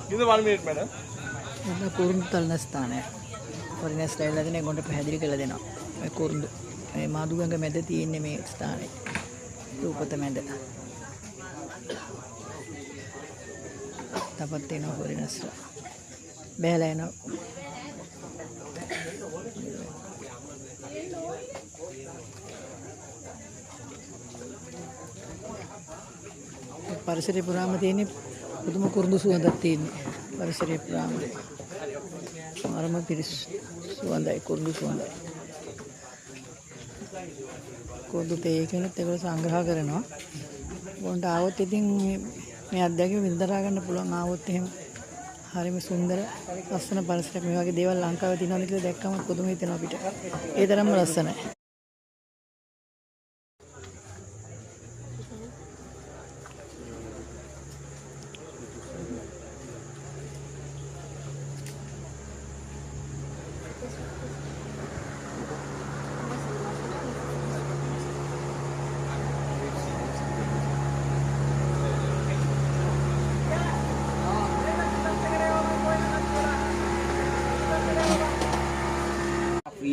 Give the 1 minute, madam. මේ කුරුඳු තලන ස්ථානය. ෆොරිනර්ස් ලයිලා දෙන ඒගොල්ලන්ට පැහැදිලි කරලා දෙනවා. මේ කුරුඳු මේ මාදුගඟ මැද තියෙන්නේ මේ ස්ථානය. රූපත මැද. තපත් තියෙනවා ෆොරිනර්ස්. බැලලා එනවා. පරිසරය පුරාම තියෙන පුදුම කුරුඳු සුවඳක් තියෙන්නේ. පරිසරය පුරාම අරම පිරිස් සුවඳයි කුරුඳු සුවඳයි. කුරුඳු තේ කෙනෙක් ඒගොල්ලෝ සංග්‍රහ කරනවා. මොන්ට ආවොත් ඉතින් මේ අත්දැකීම විඳලා ගන්න පුළුවන් ආවොත් එහෙම හරිම සුන්දර ලස්සන පරිසරයක් මේ වගේ දේවල් ලංකාවේ තියෙනවද කියලා දැක්කම පුදුම හිතෙනවා අපිට. ඒ තරම්ම ලස්සනයි.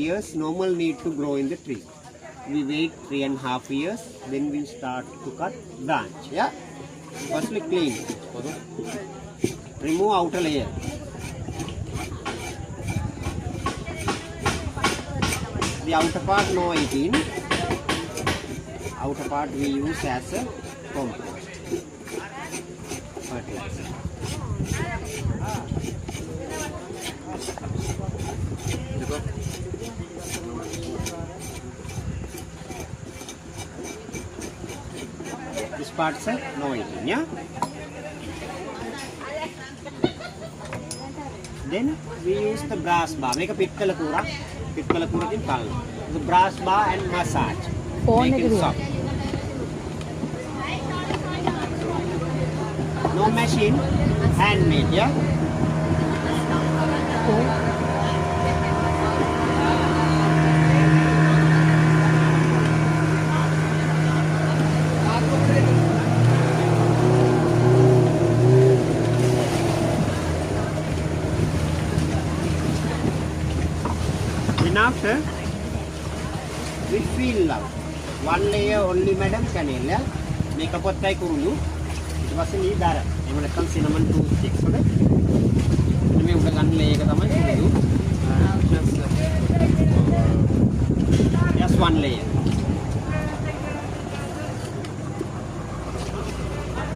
Years normal need to grow in the tree. We wait 3.5 years, then we start to cut branch. Yeah. Firstly clean. Remove outer layer. The outer part no eating. Outer part we use as a compost. Fertilizer. This part sir, no eating, yeah. Then we use the brass bar. Make a pitkala kura in palm. The brass bar and massage. Make it soft. No machine, handmade, yeah. After we fill out 1 layer only madam canela make up what like kurulu it was a need dara එහෙම නැත්නම් cinnamon toothpicks වල මේ උඩ ගන්න layer එක තමයි kurulu just 1 layer